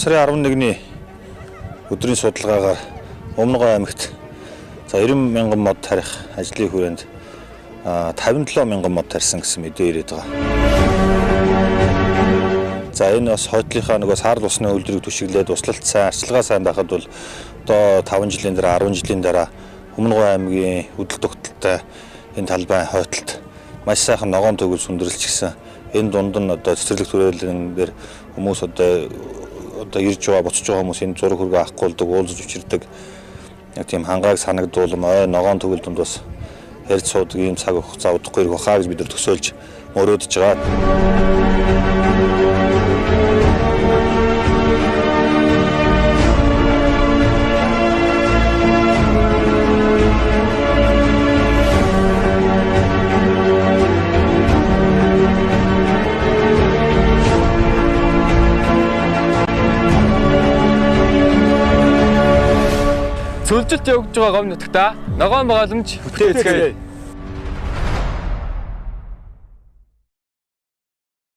сарын 11-ний өдрийн судалгаагаар Өмнөгов аймагт 90 мянган мод тарих ажлын хүрээнд 57 мянган мод тарьсан гэсэн мэдээ ирээд байгаа. За энэ бас хойдлынхаа нөгөө саарл усны үйлдвэрийг түшиглээд услалт сайн, арчилгаа сайн байхад бол одоо 5 жилийн дараа 10 жилийн дараа Өмнөгов аймгийн хөдөл тогтолтой энэ талбай хойдолд маш сайхан ногоон төгөл сүндэрлж гисэн. Энэ дунд нь одоо цэцэрлэг түрээлэн дээр хүмүүс одоо ирж байгаа буцаж байгаа хүмүүс энэ зураг хөргөө авахгүй болдог, уулзаж учирдаг. Яг тийм хангааг санагдуулам ой ногоон төгөл дунд бас ярьж суудаг ийм цаг хугацаа удахгүй ирэх бахаа гэж бид нар төсөөлж мөрөөдөж байгаа. Цөлжилт явагдаж байгаа гом нутагта ногоон байгууламж бүтээцгээе.